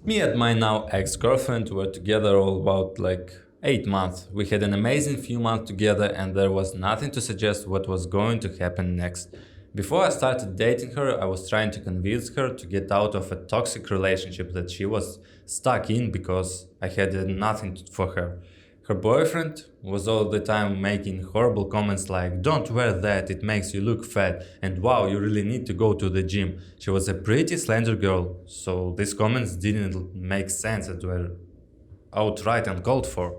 Me and my now ex-girlfriend were together all about 8 months. We had an amazing few months together and there was nothing to suggest what was going to happen next. Before I started dating her, I was trying to convince her to get out of a toxic relationship that she was stuck in because I had nothing for her. Her boyfriend was all the time making horrible comments like, "Don't wear that, it makes you look fat," and "Wow, you really need to go to the gym." She was a pretty slender girl, so these comments didn't make sense and were outright uncalled for.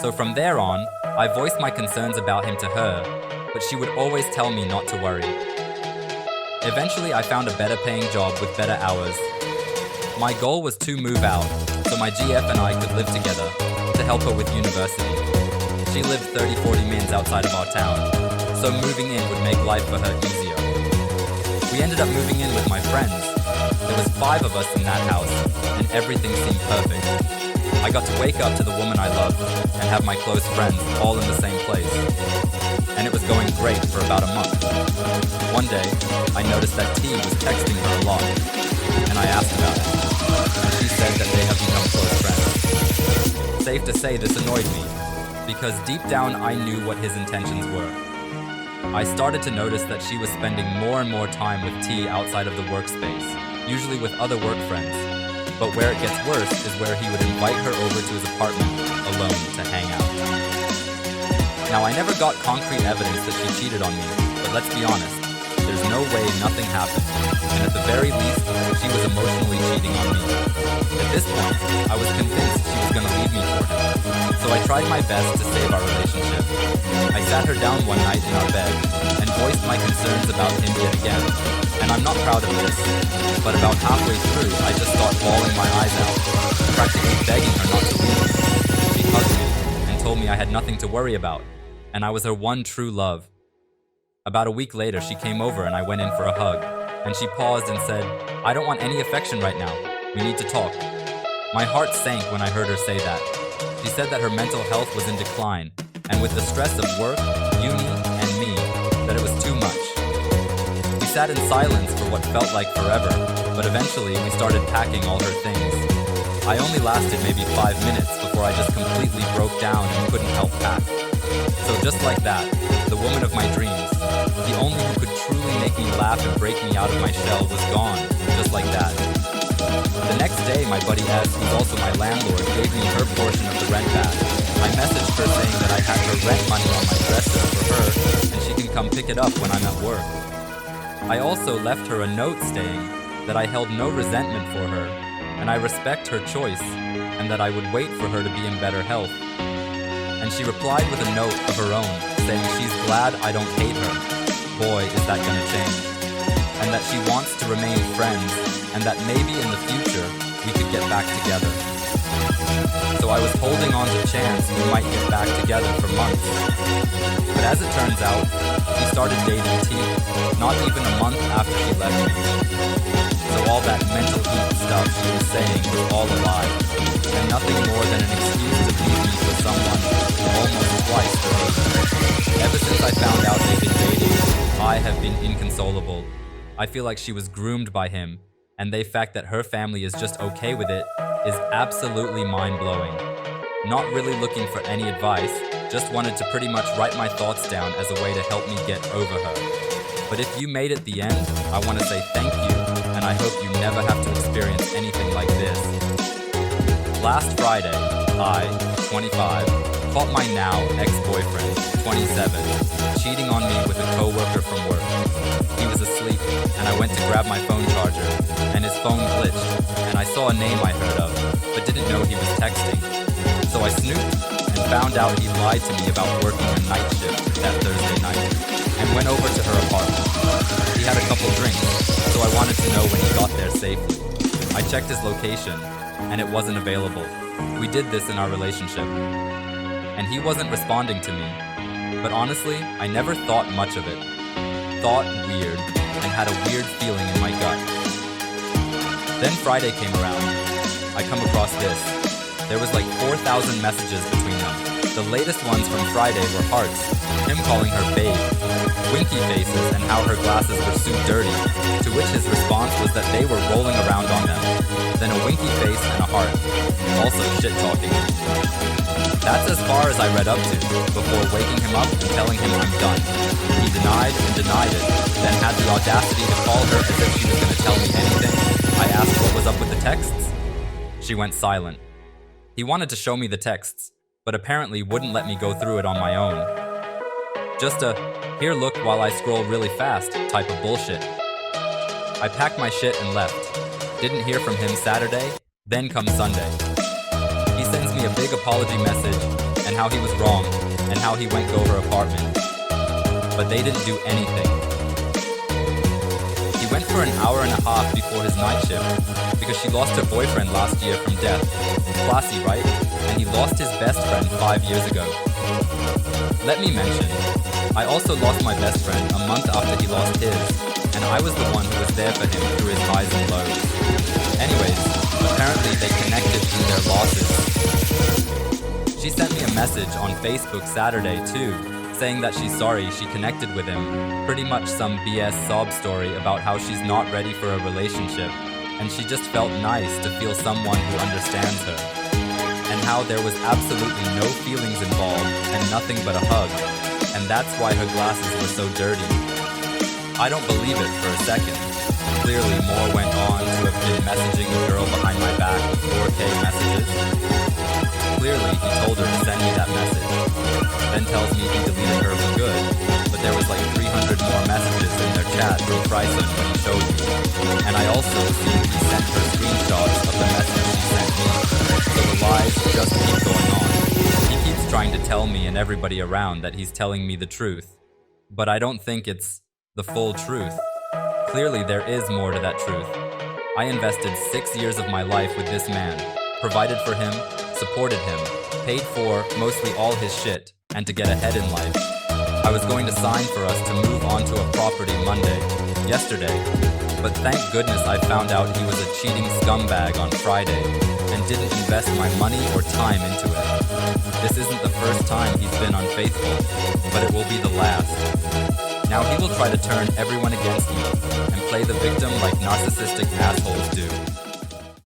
So from there on, I voiced my concerns about him to her, but she would always tell me not to worry. Eventually, I found a better paying job with better hours. My goal was to move out, so my GF and I could live together to help her with university. She lived 30-40 minutes outside of our town, so moving in would make life for her easier. We ended up moving in with my friends. There was 5 of us in that house, and everything seemed perfect. I got to wake up to the woman I loved and have my close friends all in the same place. And it was going great for about a month. One day, I noticed that T was texting her a lot, and I asked about it. And she said that they have become close friends. Safe to say this annoyed me, because deep down I knew what his intentions were. I started to notice that she was spending more and more time with T outside of the workspace, usually with other work friends. But where it gets worse is where he would invite her over to his apartment alone to hang out. Now, I never got concrete evidence that she cheated on me, but let's be honest, there's no way nothing happened, and at the very least, she was emotionally cheating on me. At this point, I was convinced she was going to leave me for him, so I tried my best to save our relationship. I sat her down one night in our bed and voiced my concerns about him yet again. And I'm not proud of this, but about halfway through, I just started bawling my eyes out, practically begging her not to leave. She hugged me and told me I had nothing to worry about, and I was her one true love. About a week later, she came over and I went in for a hug, and she paused and said, "I don't want any affection right now. We need to talk." My heart sank when I heard her say that. She said that her mental health was in decline, and with the stress of work, uni, and me, that it was too much. We sat in silence for what felt like forever, but eventually we started packing all her things. I only lasted maybe 5 minutes before I just completely broke down and couldn't help pack. So just like that, the woman of my dreams, the only who could truly make me laugh and break me out of my shell, was gone, just like that. The next day, my buddy S, who's also my landlord, gave me her portion of the rent back. I messaged her saying that I had her rent money on my dresser for her, and she can come pick it up when I'm at work. I also left her a note saying that I held no resentment for her, and I respect her choice, and that I would wait for her to be in better health. And she replied with a note of her own, saying she's glad I don't hate her. Boy, is that gonna change. And that she wants to remain friends, and that maybe in the future, we could get back together. So I was holding on to chance we might get back together for months. But as it turns out, she started dating T, not even a month after she left me. So all that mental heat stuff she was saying was all a lie, and nothing more than an excuse to leave me for someone almost twice her age. Ever since I found out they've been dating, I have been inconsolable. I feel like she was groomed by him, and the fact that her family is just okay with it is absolutely mind-blowing. Not really looking for any advice, just wanted to pretty much write my thoughts down as a way to help me get over her. But if you made it the end, I want to say thank you, and I hope you never have to experience anything like this. Last Friday, I, 25, caught my now ex-boyfriend, 27, cheating on me with a coworker from work. He was asleep, and I went to grab my phone charger, and his phone glitched, and I saw a name I heard of, but didn't know he was texting. So I snooped, and found out he lied to me about working a night shift that Thursday night, and went over to her apartment. He had a couple drinks, so I wanted to know when he got there safely. I checked his location, and it wasn't available. We did this in our relationship. And he wasn't responding to me. But honestly, I never thought much of it. Thought weird, and had a weird feeling in my gut. Then Friday came around. I come across this. There was like 4,000 messages between them. The latest ones from Friday were hearts, him calling her babe, winky faces, and how her glasses were so dirty, to which his response was that they were rolling around on them. Then a winky face also shit-talking me. That's as far as I read up to, before waking him up and telling him I'm done. He denied and denied it, then had the audacity to call her as if she was going to tell me anything. I asked what was up with the texts. She went silent. He wanted to show me the texts, but apparently wouldn't let me go through it on my own. Just a, here look while I scroll really fast type of bullshit. I packed my shit and left. Didn't hear from him Saturday, then comes Sunday. He sends me a big apology message and how he was wrong and how he went go her apartment. But they didn't do anything. He went for an hour and a half before his night shift because she lost her boyfriend last year from death. Classy, right? And he lost his best friend 5 years ago. Let me mention, I also lost my best friend a month after he lost his, and I was the one who was there for him through his highs and lows. Anyways, apparently they connected through their losses. She sent me a message on Facebook Saturday too, saying that she's sorry she connected with him, pretty much some BS sob story about how she's not ready for a relationship, and she just felt nice to feel someone who understands her, and how there was absolutely no feelings involved and nothing but a hug, and that's why her glasses were so dirty. I don't believe it for a second. Clearly more went on to have been messaging the girl behind my back with 4K messages. Clearly he told her to send me that message, then tells me he deleted her for good, but there was like 300 more messages in their chat from Bryson when he showed me, and I also seen he sent her screenshots of the message she sent me, so the lies just keep going on. He keeps trying to tell me and everybody around that he's telling me the truth, but I don't think it's the full truth. Clearly there is more to that truth. I invested 6 years of my life with this man, provided for him, supported him, paid for mostly all his shit, and to get ahead in life. I was going to sign for us to move onto a property yesterday, but thank goodness I found out he was a cheating scumbag on Friday, and didn't invest my money or time into it. This isn't the first time he's been unfaithful, but it will be the last. Now he will try to turn everyone against me and play the victim like narcissistic assholes do.